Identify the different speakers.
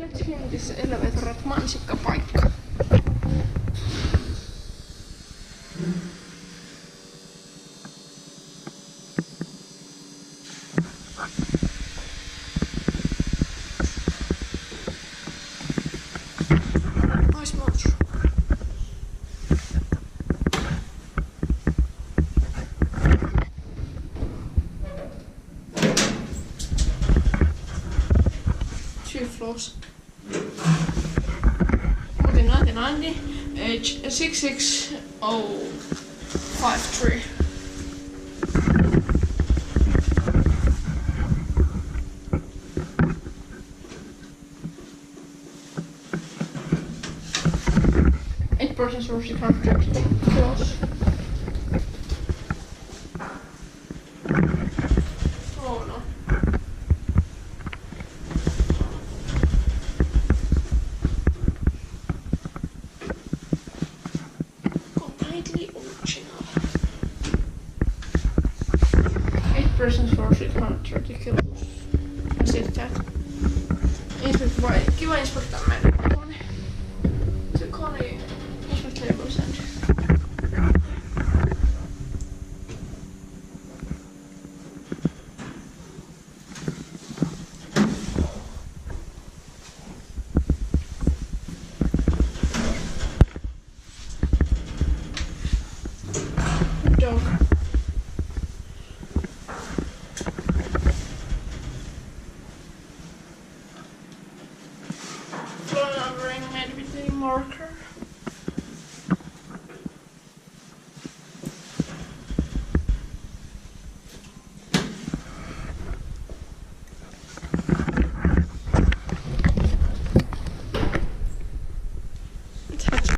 Speaker 1: Let's film this elevator at Mansikkapaikka. Nice monster. Two floors. 1990, age 66053. Eight persons were 600 kilos. Oh no. Eight persons for 630 kilos. That's it, that. Inspecta by Kiwa Inspecta Kone. The Kone Inspecta labels and dog. Floor numbering made with a marker.